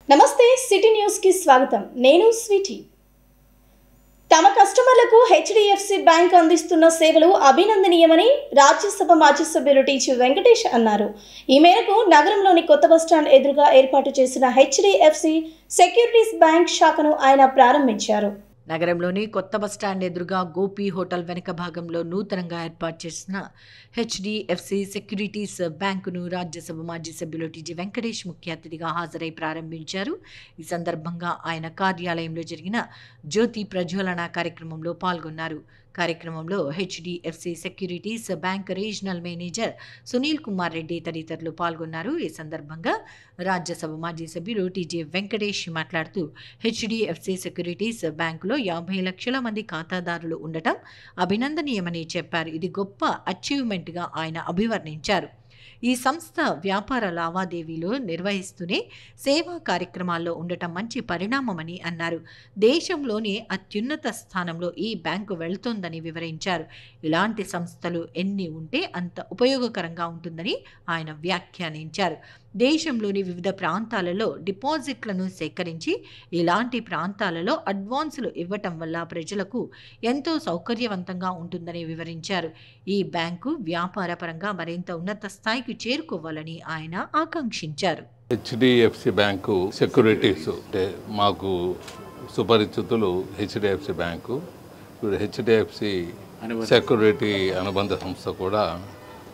నమస్తే city news కి స్వాగతం. నేను స్వీటీ. తమ కస్టమర్లకు హెచ్డిఎఫ్సి బ్యాంక్ అందిస్తున్న సేవలు అభినందనీయమని రాజ్యసభ మాజీ సభ్యులు టీజీ వెంకటేష్ అన్నారు. ఈ మేరకు నగరంలోని కొత్త బస్టాండ్ ఎదురుగా ఏర్పాటు చేసిన హెచ్డిఎఫ్సి సెక్యూరిటీస్ బ్యాంక్ శాఖను ఆయన ప్రారంభించారు. నగరంలోని కొత్త బస్టాండ్ ఎదురుగా గోపి హోటల్ వెనక భాగంలో నూతనంగా ఏర్పాటు చేసిన హెచ్డిఎఫ్సి సెక్యూరిటీస్ బ్యాంకును రాజ్యసభ మాజీ సభ్యులు టీజీ వెంకటేష్ ముఖ్య అతిథిగా హాజరై ప్రారంభించారు. ఈ సందర్భంగా ఆయన కార్యాలయంలో జరిగిన జ్యోతి ప్రజ్వలన కార్యక్రమంలో పాల్గొన్నారు. కార్యక్రమంలో HDFC securities bank regional manager Sunil Kumar Reddy తదితరులు పాల్గొన్నారు. ఈ సందర్భంగా రాజ్యసభ మాజీ సభ్యులు టీజీ వెంకటేష్ మాట్లాడుతూ హెచ్డిఎఫ్సి సెక్యూరిటీస్ బ్యాంకులో 50 లక్షల మంది ఖాతాదారులు ఉండటం అభినందనీయమని చెప్పారు. ఇది గొప్ప అచీవ్మెంట్గా ఆయన అభివర్ణించారు. ఈ సంస్థ వ్యాపార లావాదేవీలు నిర్వహిస్తూనే సేవా కార్యక్రమాల్లో ఉండటం మంచి పరిణామమని అన్నారు. దేశంలోనే అత్యున్నత స్థానంలో ఈ బ్యాంకు వెళ్తోందని వివరించారు. ఇలాంటి సంస్థలు ఎన్ని ఉంటే అంత ఉపయోగకరంగా ఉంటుందని ఆయన వ్యాఖ్యానించారు. దేశంలోని వివిధ ప్రాంతాలలో డిపాజిట్లను సేకరించి ఇలాంటి ప్రాంతాలలో అడ్వాన్సులు ఇవ్వటం వల్ల ప్రజలకు ఎంతో సౌకర్యవంతంగా ఉంటుందని వివరించారు. ఈ బ్యాంకు వ్యాపార పరంగా మరింత ఉన్నత స్థాయికి చేరుకోవాలని ఆయన ఆకాంక్షించారు. హెచ్డిఎఫ్సి బ్యాంకు సెక్యూరిటీస్ అంటే మాకు సుపరిచితులు హెచ్డిఎఫ్సి బ్యాంకు. ఇప్పుడు హెచ్డిఎఫ్సి సెక్యూరిటీ అనుబంధ సంస్థ కూడా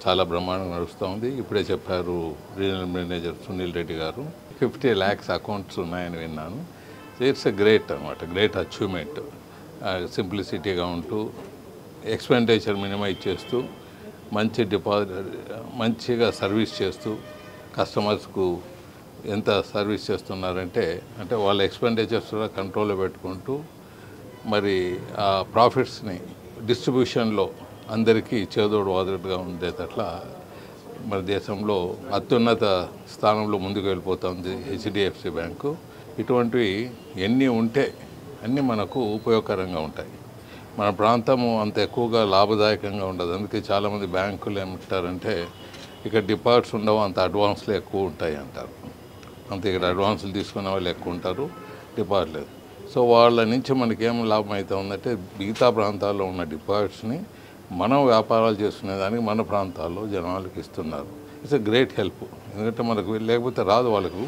చాలా బ్రహ్మాండంగా నడుస్తూ ఉంది. ఇప్పుడే చెప్పారు రీజనల్ మేనేజర్ సునీల్ రెడ్డి గారు 50 lakhs అకౌంట్స్ ఉన్నాయని విన్నాను. ఇట్స్ ఎ గ్రేట్ అనమాట, గ్రేట్ అచీవ్మెంట్. సింప్లిసిటీగా ఉంటూ ఎక్స్పెండిచర్ మినిమైజ్ చేస్తూ మంచిగా సర్వీస్ చేస్తూ కస్టమర్స్కు ఎంత సర్వీస్ చేస్తున్నారంటే వాళ్ళ ఎక్స్పెండిచర్స్ కూడా కంట్రోల్లో పెట్టుకుంటూ మరి ఆ ప్రాఫిట్స్ని డిస్ట్రిబ్యూషన్లో అందరికీ చేదోడు వాదోడుగా ఉండేటట్లా మన దేశంలో అత్యున్నత స్థానంలో ముందుకు వెళ్ళిపోతుంది హెచ్డిఎఫ్సి బ్యాంకు. ఇటువంటివి ఎన్ని ఉంటే అన్నీ మనకు ఉపయోగకరంగా ఉంటాయి. మన ప్రాంతము అంత ఎక్కువగా లాభదాయకంగా ఉండదు. అందుకే చాలామంది బ్యాంకులు ఏమంటారంటే ఇక్కడ డిపాజిట్స్ ఉండవు, అంత అడ్వాన్స్లు ఎక్కువ ఉంటాయి అంటారు. అంతే, ఇక్కడ అడ్వాన్సులు తీసుకునే వాళ్ళు ఎక్కువ ఉంటారు, డిపాజిట్ లేదు. సో వాళ్ళ నుంచి మనకేం లాభం అయితే ఉందంటే మిగతా ప్రాంతాల్లో ఉన్న డిపాజిట్స్ని మనం వ్యాపారాలు చేసుకునేదానికి మన ప్రాంతాల్లో జనాలకు ఇస్తున్నారు. It's a great help. ఎందుకంటే మనకు లేకపోతే రాదు వాళ్ళకి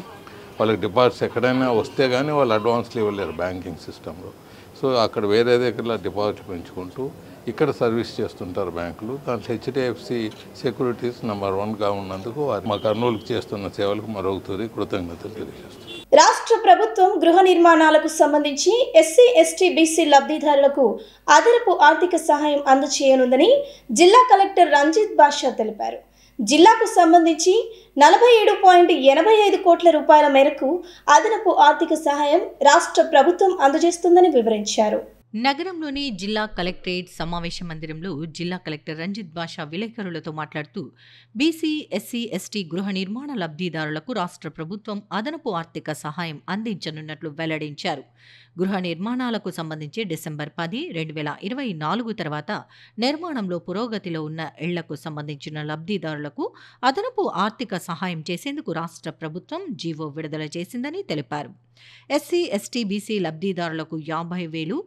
డిపాజిట్స్ ఎక్కడైనా వస్తే కానీ వాళ్ళు అడ్వాన్స్లు ఇవ్వలేరు బ్యాంకింగ్ సిస్టంలో. సో అక్కడ వేరే దగ్గర డిపాజిట్ పెంచుకుంటూ ఇక్కడ సర్వీస్ చేస్తుంటారు బ్యాంకులు. దాంట్లో హెచ్డిఎఫ్సి సెక్యూరిటీస్ నెంబర్ 1గా ఉన్నందుకు మా కర్నూలుకు చేస్తున్న సేవలకు మరొకసారి కృతజ్ఞతలు తెలియజేస్తారు. రాష్ట్ర ప్రభుత్వం గృహ నిర్మాణాలకు సంబంధించి ఎస్సీ, ఎస్టీ, బీసీ లబ్ధిదారులకు అదనపు ఆర్థిక సహాయం అందజేయనుందని జిల్లా కలెక్టర్ రంజిత్ బాషా తెలిపారు. జిల్లాకు సంబంధించి 47.85 కోట్ల రూపాయల మేరకు అదనపు ఆర్థిక సహాయం రాష్ట్ర ప్రభుత్వం అందజేస్తుందని వివరించారు. నగరంలోని జిల్లా కలెక్టరేట్ సమావేశ మందిరంలో జిల్లా కలెక్టర్ రంజిత్ బాషా విలేకరులతో మాట్లాడుతూ బీసీ, ఎస్సీ, ఎస్టీ గృహ నిర్మాణ లబ్ధిదారులకు రాష్ట్ర ప్రభుత్వం అదనపు ఆర్థిక సహాయం అందించనున్నట్లు వెల్లడించారు. గృహ నిర్మాణాలకు సంబంధించి డిసెంబర్ 10, 2024 తర్వాత నిర్మాణంలో పురోగతిలో ఉన్న ఇళ్లకు సంబంధించిన లబ్ధిదారులకు అదనపు ఆర్థిక సహాయం చేసేందుకు రాష్ట్ర ప్రభుత్వం జీవో విడుదల చేసిందని తెలిపారు. ఎస్సీ, ఎస్టీ, బీసీ లబ్ధిదారులకు 50,000,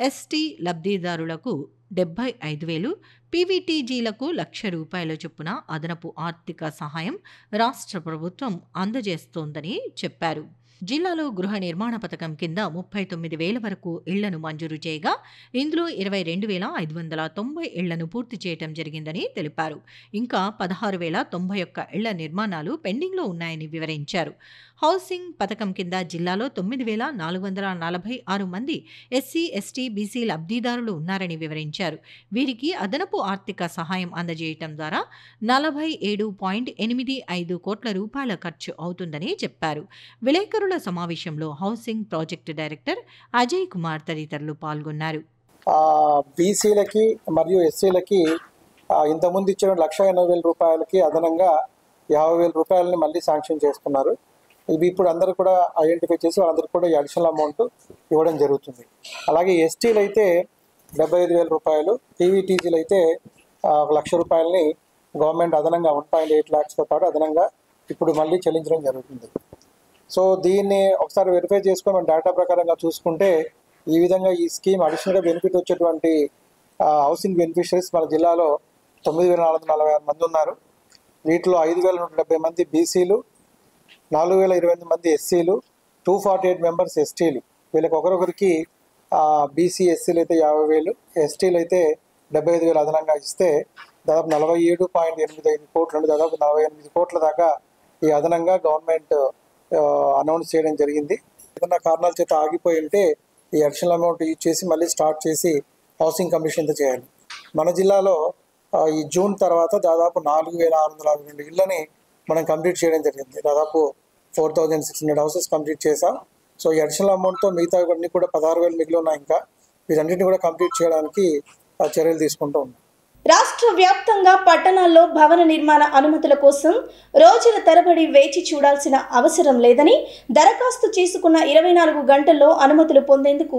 ఎస్టీ లబ్ధిదారులకు 75,000, పీవీటీజీలకు ₹1,00,000 చొప్పున అదనపు ఆర్థిక సహాయం రాష్ట్ర ప్రభుత్వం అందజేస్తోందని చెప్పారు. జిల్లాలో గృహ నిర్మాణ పథకం కింద 39,000 వరకు ఇళ్లను మంజూరు చేయగా ఇందులో 22,590 ఇళ్లను పూర్తి చేయడం జరిగిందని తెలిపారు. ఇంకా 16,091 ఇళ్ల నిర్మాణాలు పెండింగ్లో ఉన్నాయని వివరించారు. హౌసింగ్ పథకం కింద జిల్లాలో 9,446 మంది ఎస్సీ, ఎస్టీ, బీసీ లబ్ధిదారులు ఉన్నారని వివరించారు. వీరికి అదనపు ఆర్థిక సహాయం అందజేయటం ద్వారా 47.85 కోట్ల రూపాయల ఖర్చు అవుతుందని చెప్పారు. విలేకరుల సమావేశంలో housing project director Ajay Kumar తదితరులు పాల్గొన్నారు. బీసీలకి మరియు ఎస్సీలకి ఇంతకుముందు ఇచ్చిన ₹1,80,000 అదనంగా ₹50,000 మళ్ళీ శాంక్షన్ చేస్తున్నారు. ఇవి ఇప్పుడు అందరూ కూడా ఐడెంటిఫై చేసి వాళ్ళందరికీ కూడా అడిషనల్ అమౌంట్ ఇవ్వడం జరుగుతుంది. అలాగే ఎస్టీలు అయితే ₹75,000, పీవీటీజీలు అయితే ₹1,00,000 గవర్నమెంట్ అదనంగా 1.8 lakhsతో పాటు అదనంగా ఇప్పుడు మళ్ళీ చెల్లించడం జరుగుతుంది. సో దీన్ని ఒకసారి వెరిఫై చేసుకొని మన డేటా ప్రకారంగా చూసుకుంటే ఈ విధంగా ఈ స్కీమ్ అడిషనల్గా బెనిఫిట్ వచ్చేటువంటి హౌసింగ్ బెనిఫిషరీస్ మన జిల్లాలో 9,446 మంది ఉన్నారు. వీటిలో 5,170 మంది బీసీలు, 4,028 మంది ఎస్సీలు, 248 మెంబర్స్ ఎస్టీలు. వీళ్ళకి ఒకరొకరికి బీసీ ఎస్సీలు అయితే 50,000, ఎస్టీలు అయితే 75,000 అదనంగా ఇస్తే దాదాపు 47.85 కోట్ల నుండి దాదాపు 48 కోట్ల దాకా ఈ అదనంగా గవర్నమెంట్ అనౌన్స్ చేయడం జరిగింది. ఏదైనా కారణాల చేత ఆగిపోయి ఉంటే ఈ అడిషనల్ అమౌంట్ యూజ్ చేసి మళ్ళీ స్టార్ట్ చేసి హౌసింగ్ కమిషన్తో చేయాలి. మన జిల్లాలో ఈ జూన్ తర్వాత దాదాపు 4,662 ఇళ్ళని మనం కంప్లీట్ చేయడం జరిగింది. దాదాపు 4,600 హౌసెస్ కంప్లీట్ చేసాం. సో ఈ అడిషనల్ అమౌంట్తో మిగతా ఇవన్నీ కూడా 16,000 మిగిలి ఉన్నాయి. ఇంకా వీటన్నిటిని కూడా కంప్లీట్ చేయడానికి చర్యలు తీసుకుంటూ ఉన్నాం. రాష్ట్ర వ్యాప్తంగా పట్టణాల్లో భవన నిర్మాణ అనుమతుల కోసం రోజుల తరబడి వేచి చూడాల్సిన అవసరం లేదని, దరఖాస్తు చేసుకున్న 24 గంటల్లో అనుమతులు పొందేందుకు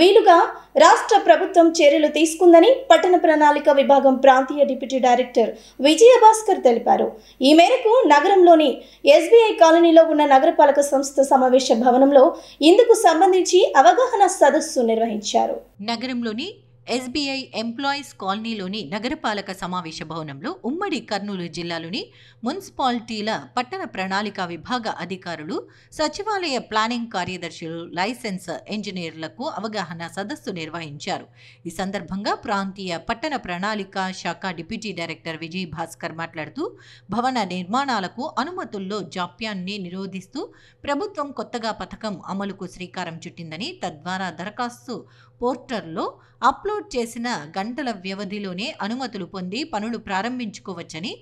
వీలుగా రాష్ట్ర ప్రభుత్వం చర్యలు తీసుకుందని పట్టణ ప్రణాళిక విభాగం ప్రాంతీయ డిప్యూటీ డైరెక్టర్ విజయభాస్కర్ తెలిపారు. ఈ మేరకు నగరంలోని ఎస్బీఐ కాలనీలో ఉన్న నగరపాలక సంస్థ సమావేశ భవనంలో ఇందుకు సంబంధించి అవగాహన సదస్సు నిర్వహించారు. నగరంలోని ఎస్బీఐ ఎంప్లాయీస్ కాలనీలోని నగరపాలక సమావేశ భవనంలో ఉమ్మడి కర్నూలు జిల్లాలోని మున్సిపాలిటీల పట్టణ ప్రణాళిక విభాగ అధికారులు, సచివాలయ ప్లానింగ్ కార్యదర్శులు, లైసెన్స్ ఇంజనీర్లకు అవగాహన సదస్సు నిర్వహించారు. ఈ సందర్భంగా ప్రాంతీయ పట్టణ ప్రణాళిక శాఖ డిప్యూటీ డైరెక్టర్ విజయ్ భాస్కర్ మాట్లాడుతూ, భవన నిర్మాణాలకు అనుమతుల్లో జాప్యాన్ని నిరోధిస్తూ ప్రభుత్వం కొత్తగా పథకం అమలుకు శ్రీకారం చుట్టిందని, తద్వారా దరఖాస్తు పోర్టల్లో అప్లోడ్ చేసిన గంటల వ్యవధిలోనే అనుమతులు పొంది పనులు ప్రారంభించుకోవచ్చని,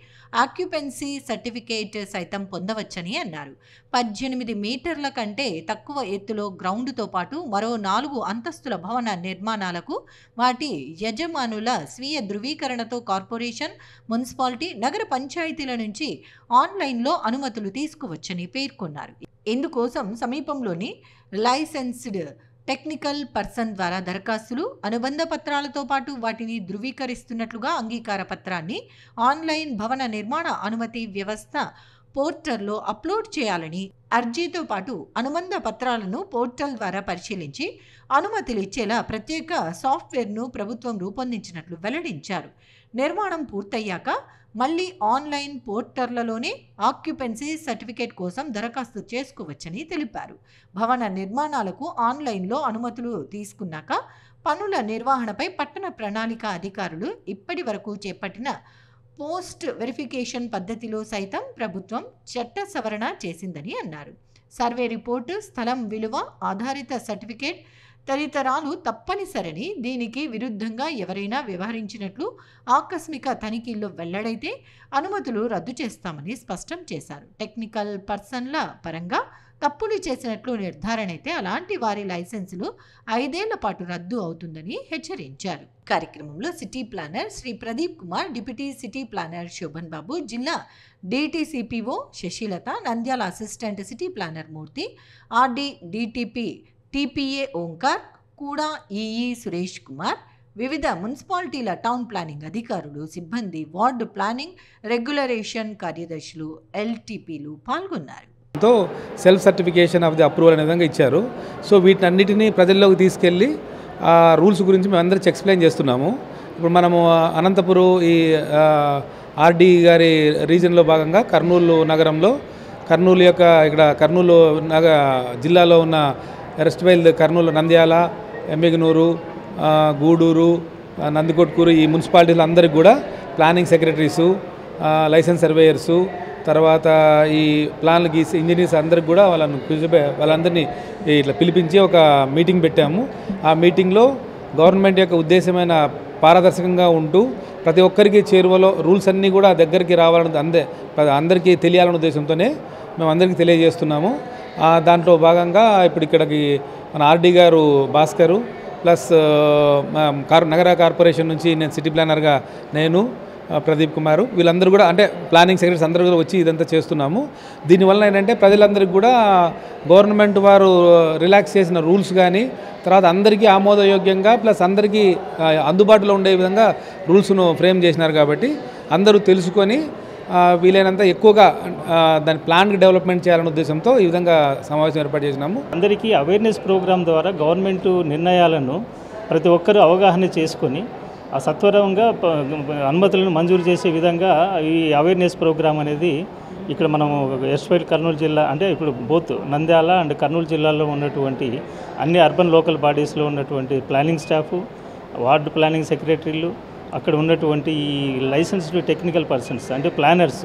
ఆక్యుపెన్సీ సర్టిఫికేట్ సైతం పొందవచ్చని అన్నారు. 18 మీటర్ల కంటే తక్కువ ఎత్తులో గ్రౌండ్తో పాటు మరో 4 అంతస్తుల భవన నిర్మాణాలకు వాటి యజమానుల స్వీయ ధృవీకరణతో కార్పొరేషన్, మున్సిపాలిటీ, నగర పంచాయతీల నుంచి ఆన్లైన్లో అనుమతులు తీసుకోవచ్చని పేర్కొన్నారు. ఇందుకోసం సమీపంలోని లైసెన్స్డ్ టెక్నికల్ పర్సన్ ద్వారా దరఖాస్తులు, అనుబంధ పత్రాలతో పాటు వాటిని ధృవీకరిస్తున్నట్లుగా అంగీకార పత్రాన్ని ఆన్లైన్ భవన నిర్మాణ అనుమతి వ్యవస్థ పోర్టల్లో అప్లోడ్ చేయాలని, అర్జీతో పాటు అనుబంధ పత్రాలను పోర్టల్ ద్వారా పరిశీలించి అనుమతులు ఇచ్చేలా ప్రత్యేక సాఫ్ట్వేర్ను ప్రభుత్వం రూపొందించినట్లు వెల్లడించారు. నిర్మాణం పూర్తయ్యాక మళ్లీ ఆన్లైన్ పోర్టర్లలోనే ఆక్యుపెన్సీ సర్టిఫికేట్ కోసం దరఖాస్తు చేసుకోవచ్చని తెలిపారు. భవన నిర్మాణాలకు ఆన్లైన్లో అనుమతులు తీసుకున్నాక పనుల నిర్వహణపై పట్టణ ప్రణాళిక అధికారులు ఇప్పటి వరకు చేపట్టిన పోస్ట్ వెరిఫికేషన్ పద్ధతిలో సైతం ప్రభుత్వం చట్ట సవరణ చేసిందని అన్నారు. సర్వే రిపోర్టు, స్థలం విలువ ఆధారిత సర్టిఫికేట్ తదితరాలు తప్పనిసరని, దీనికి విరుద్ధంగా ఎవరైనా వ్యవహరించినట్లు ఆకస్మిక తనిఖీల్లో వెల్లడైతే అనుమతులు రద్దు చేస్తామని స్పష్టం చేశారు. టెక్నికల్ పర్సన్ల పరంగా తప్పులు చేసినట్లు నిర్ధారణ అయితే అలాంటి వారి లైసెన్సులు 5 ఏళ్ల పాటు రద్దు అవుతుందని హెచ్చరించారు. కార్యక్రమంలో city planner Shri Pradeep Kumar, deputy city planner Shobhan Babu, జిల్లా DTCPO Sasilatha, Nandyal assistant city planner Murthy, RD DTP TPA Omkar, కూడా ఈఈ సురేష్ కుమార్, వివిధ మున్సిపాలిటీల టౌన్ ప్లానింగ్ అధికారులు, సిబ్బంది, వార్డు ప్లానింగ్ రెగ్యులరేషన్ కార్యదర్శులు, ఎల్టీపీలు పాల్గొన్నారు. Self certification of the approval అనే విధంగా ఇచ్చారు. సో వీటన్నిటిని ప్రజల్లోకి తీసుకెళ్ళి ఆ రూల్స్ గురించి మేము అందరికీ ఎక్స్ప్లెయిన్ చేస్తున్నాము. ఇప్పుడు మనము అనంతపురం ఈ ఆర్డీ గారి రీజన్లో భాగంగా కర్నూలు నగరంలో, కర్నూలు యొక్క ఇక్కడ కర్నూలు జిల్లాలో ఉన్న రెస్ట్వైల్, కర్నూలు, నంద్యాల, ఎమ్మిగనూరు, గూడూరు, నందికొట్కూరు ఈ మున్సిపాలిటీలు అందరికీ కూడా ప్లానింగ్ సెక్రటరీసు, లైసెన్స్ సర్వేయర్సు, తర్వాత ఈ ప్లాన్లు గీసి ఇంజనీర్స్ అందరికి కూడా వాళ్ళందరినీ ఇట్లా పిలిపించి ఒక మీటింగ్ పెట్టాము. ఆ మీటింగ్లో గవర్నమెంట్ యొక్క ఉద్దేశమైన పారదర్శకంగా ఉంటూ ప్రతి ఒక్కరికి చేరువలో రూల్స్ అన్నీ కూడా దగ్గరికి రావాలని అందరికీ తెలియాలనే ఉద్దేశంతోనే మేము అందరికీ తెలియజేస్తున్నాము. దాంట్లో భాగంగా ఇప్పుడు ఇక్కడికి మన ఆర్డీ గారు భాస్కరు ప్లస్ నగర కార్పొరేషన్ నుంచి నేను సిటీ ప్లానర్గా నేను ప్రదీప్ కుమారు, వీళ్ళందరూ కూడా అంటే ప్లానింగ్ సెక్రటరీస్ అందరూ కూడా వచ్చి ఇదంతా చేస్తున్నాము. దీనివల్ల ఏంటంటే ప్రజలందరికీ కూడా గవర్నమెంట్ వారు రిలాక్స్ చేసిన రూల్స్ కానీ, తర్వాత అందరికీ ఆమోదయోగ్యంగా ప్లస్ అందరికీ అందుబాటులో ఉండే విధంగా రూల్స్ను ఫ్రేమ్ చేసినారు. కాబట్టి అందరూ తెలుసుకొని వీలైనంత ఎక్కువగా దాని ప్లాన్ డెవలప్మెంట్ చేయాలనే ఉద్దేశంతో ఈ విధంగా సమావేశం ఏర్పాటు చేసినాము. అందరికీ అవేర్నెస్ ప్రోగ్రాం ద్వారా గవర్నమెంట్ నిర్ణయాలను ప్రతి ఒక్కరూ అవగాహన చేసుకొని ఆ సత్వరంగా అనుమతులను మంజూరు చేసే విధంగా ఈ అవేర్నెస్ ప్రోగ్రాం అనేది ఇక్కడ మనం ఎస్వైల్ కర్నూలు జిల్లా అంటే ఇప్పుడు బోత్ నంద్యాల అండ్ కర్నూలు జిల్లాలో ఉన్నటువంటి అన్ని అర్బన్ లోకల్ బాడీస్లో ఉన్నటువంటి ప్లానింగ్ స్టాఫ్, వార్డు ప్లానింగ్ సెక్రటరీలు, అక్కడ ఉన్నటువంటి ఈ లైసెన్స్డ్ టెక్నికల్ పర్సన్స్ అంటే ప్లానర్స్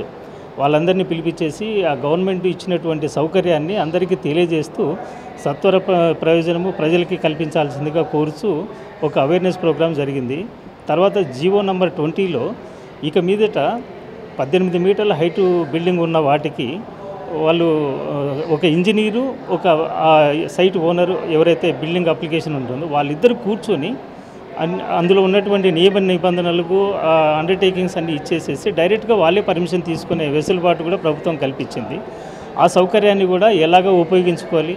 వాళ్ళందరినీ పిలిపించేసి ఆ గవర్నమెంట్ ఇచ్చినటువంటి సౌకర్యాన్ని అందరికీ తెలియజేస్తూ సత్వర ప్రయోజనము ప్రజలకి కల్పించాల్సిందిగా కోరుతూ ఒక అవేర్నెస్ ప్రోగ్రాం జరిగింది. తర్వాత జీవో నంబర్ 20లో ఇక మీదట 18 మీటర్ల హైటు బిల్డింగ్ ఉన్న వాటికి వాళ్ళు ఒక ఇంజనీరు, ఒక సైట్ ఓనరు ఎవరైతే బిల్డింగ్ అప్లికేషన్ ఉంటుందో వాళ్ళిద్దరు కూర్చొని అందులో ఉన్నటువంటి నియమ నిబంధనలకు అండర్టేకింగ్స్ అన్నీ ఇచ్చేసేసి డైరెక్ట్గా వాళ్ళే పర్మిషన్ తీసుకునే వెసులుబాటు కూడా ప్రభుత్వం కల్పించింది. ఆ సౌకర్యాన్ని కూడా ఎలాగ ఉపయోగించుకోవాలి,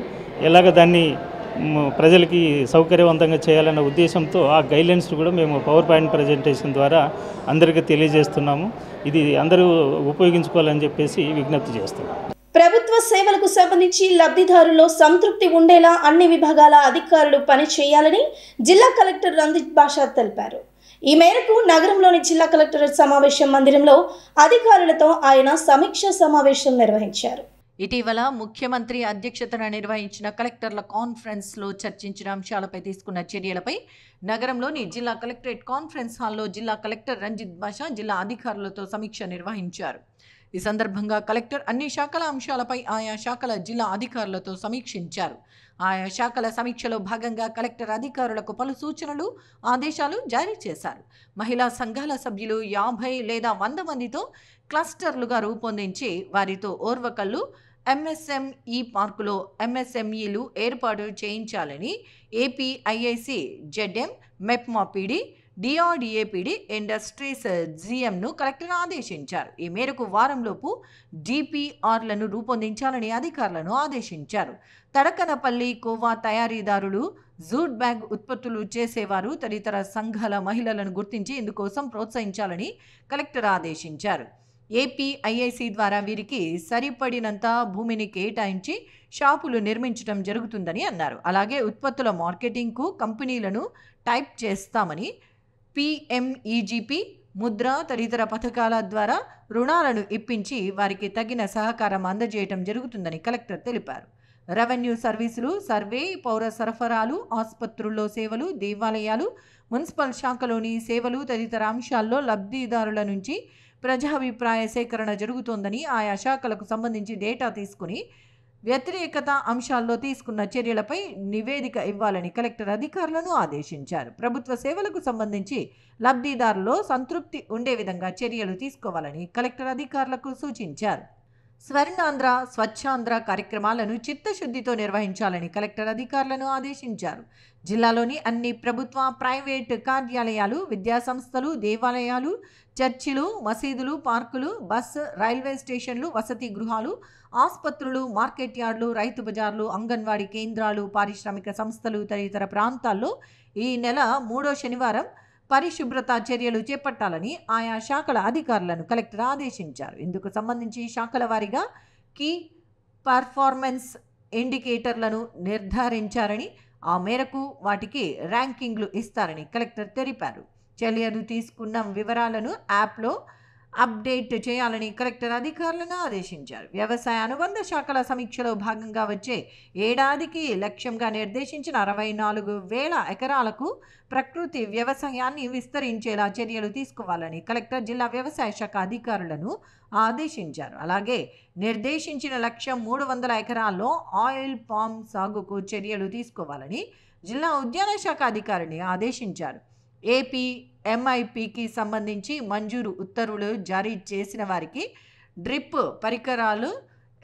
ఎలాగ దాన్ని ప్రజలకి సౌకర్యవంతంగా చేయాలన్న ఉద్దేశంతో ఆ గైడ్లైన్స్ కూడా మేము పవర్ పాయింట్ ప్రజెంటేషన్ ద్వారా అందరికీ తెలియజేస్తున్నాము. ఇది అందరూ ఉపయోగించుకోవాలని చెప్పేసి విజ్ఞప్తి చేస్తున్నాం. ప్రభుత్వ సేవలకు సంబంధించి లబ్ధిదారుల్లో సంతృప్తి ఉండేలా అన్ని విభాగాల అధికారులు పని చేయాలని జిల్లా కలెక్టర్ రంజిత్ బాషా తెలిపారు. ఈ మేరకు నగరంలోని జిల్లా కలెక్టరేట్ సమావేశం మందిరంలో అధికారులతో ఆయన సమీక్షా సమావేశం నిర్వహించారు. ఇటీవల ముఖ్యమంత్రి అధ్యక్షతన నిర్వహించిన కలెక్టర్ల కాన్ఫరెన్స్లో చర్చించిన అంశాలపై తీసుకున్న చర్యలపై నగరంలోని జిల్లా కలెక్టరేట్ కాన్ఫరెన్స్ హాల్లో జిల్లా కలెక్టర్ రంజిత్ బాషా జిల్లా అధికారులతో సమీక్ష నిర్వహించారు. ఈ సందర్భంగా కలెక్టర్ అన్ని శాఖల అంశాలపై ఆయా శాఖల జిల్లా అధికారులతో సమీక్షించారు. ఆయా శాఖల సమీక్షలో భాగంగా కలెక్టర్ అధికారులకు పలు సూచనలు, ఆదేశాలు జారీ చేశారు. మహిళా సంఘాల సభ్యులు 50 లేదా 100 మందితో క్లస్టర్లుగా రూపొందించి వారితో ఓర్వకల్లు ఎంఎస్ఎంఈ పార్కులో ఎంఎస్ఎంఈలు ఏర్పాటు చేయించాలని APIIC ZM, MEPMA PD, DRDA PD industries జీఎంను కలెక్టర్ ఆదేశించారు. ఈ మేరకు వారంలోపు డిపిఆర్లను రూపొందించాలని అధికారులను ఆదేశించారు. తడకనపల్లి కోవా తయారీదారులు, జూట్ బ్యాగ్ ఉత్పత్తులు చేసేవారు తదితర సంఘాల మహిళలను గుర్తించి ఇందుకోసం ప్రోత్సహించాలని కలెక్టర్ ఆదేశించారు. ఏపీఐఐసి ద్వారా వీరికి సరిపడినంత భూమిని కేటాయించి షాపులు నిర్మించడం జరుగుతుందని అన్నారు. అలాగే ఉత్పత్తుల మార్కెటింగ్కు కంపెనీలను టైప్ చేస్తామని, పిఎంఈజీపీ, ముద్ర తదితర పథకాల ద్వారా రుణాలను ఇప్పించి వారికి తగిన సహకారం అందజేయడం జరుగుతుందని కలెక్టర్ తెలిపారు. రెవెన్యూ సర్వీసులు, సర్వే, పౌర సరఫరాలు, ఆసుపత్రుల్లో సేవలు, దేవాలయాలు, మున్సిపల్ శాఖలోని సేవలు తదితర అంశాల్లో లబ్ధిదారుల నుంచి ప్రజాభిప్రాయ సేకరణ జరుగుతోందని, ఆయా శాఖలకు సంబంధించి డేటా తీసుకుని వ్యతిరేకత అంశాల్లో తీసుకున్న చర్యలపై నివేదిక ఇవ్వాలని కలెక్టర్ అధికారులను ఆదేశించారు. ప్రభుత్వ సేవలకు సంబంధించి లబ్ధిదారుల్లో సంతృప్తి ఉండే విధంగా చర్యలు తీసుకోవాలని కలెక్టర్ అధికారులకు సూచించారు. స్వర్ణాంధ్ర, స్వచ్ఛాంధ్ర కార్యక్రమాలను చిత్తశుద్ధితో నిర్వహించాలని కలెక్టర్ అధికారులను ఆదేశించారు. జిల్లాలోని అన్ని ప్రభుత్వ, ప్రైవేట్ కార్యాలయాలు, విద్యాసంస్థలు, దేవాలయాలు, చర్చిలు, మసీదులు, పార్కులు, బస్, రైల్వే స్టేషన్లు, వసతి గృహాలు, ఆసుపత్రులు, మార్కెట్ యార్డులు, రైతు బజార్లు, అంగన్వాడీ కేంద్రాలు, పారిశ్రామిక సంస్థలు తదితర ప్రాంతాల్లో ఈ నెల 3వ శనివారం పరిశుభ్రత చర్యలు చేపట్టాలని ఆయా శాఖల అధికారులను కలెక్టర్ ఆదేశించారు. ఇందుకు సంబంధించి శాఖల వారీగా కీ పర్ఫార్మెన్స్ ఇండికేటర్లను నిర్ధారించారని, ఆ మేరకు వాటికి ర్యాంకింగ్లు ఇస్తారని కలెక్టర్ తెలిపారు. చర్యలు తీసుకున్న వివరాలను యాప్లో అప్డేట్ చేయాలని కలెక్టర్ అధికారులను ఆదేశించారు. వ్యవసాయ అనుబంధ శాఖల సమీక్షలో భాగంగా వచ్చే ఏడాదికి లక్ష్యంగా నిర్దేశించిన 64,000 ఎకరాలకు ప్రకృతి వ్యవసాయాన్ని విస్తరించేలా చర్యలు తీసుకోవాలని కలెక్టర్ జిల్లా వ్యవసాయ శాఖ అధికారులను ఆదేశించారు. అలాగే నిర్దేశించిన లక్ష్యం 300 ఎకరాల్లో ఆయిల్ పామ్ సాగుకు చర్యలు తీసుకోవాలని జిల్లా ఉద్యాన శాఖ అధికారిని ఆదేశించారు. ఏపీ ఎంఐపికి సంబంధించి మంజూరు ఉత్తర్వులు జారీ చేసిన వారికి డ్రిప్ పరికరాలు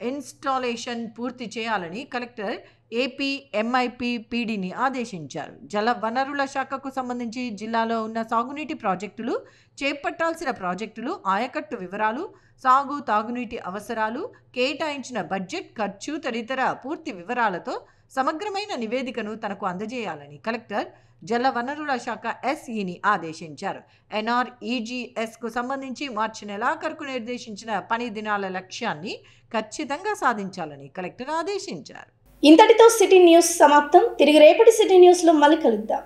ఇన్స్టాలేషన్ పూర్తి చేయాలని కలెక్టర్ ఏపీ ఎంఐపి పీడీని ఆదేశించారు. జల వనరుల శాఖకు సంబంధించి జిల్లాలో ఉన్న సాగునీటి ప్రాజెక్టులు, చేపట్టాల్సిన ప్రాజెక్టులు, ఆయకట్టు వివరాలు, సాగు తాగునీటి అవసరాలు, కేటాయించిన బడ్జెట్ ఖర్చు తదితర పూర్తి వివరాలతో సమగ్రమైన నివేదికను తనకు అందజేయాలని కలెక్టర్ జల వనరుల శాఖ ఎస్ఈని ఆదేశించారు. NREGSకు సంబంధించి మార్చి నెలాఖరుకు నిర్దేశించిన పని దినాల లక్ష్యాన్ని ఖచ్చితంగా సాధించాలని కలెక్టర్ ఆదేశించారు. ఇంతటితో సిటీ న్యూస్ సమాప్తం. తిరిగి రేపటి సిటీ న్యూస్లో మళ్ళీ కలుద్దాం.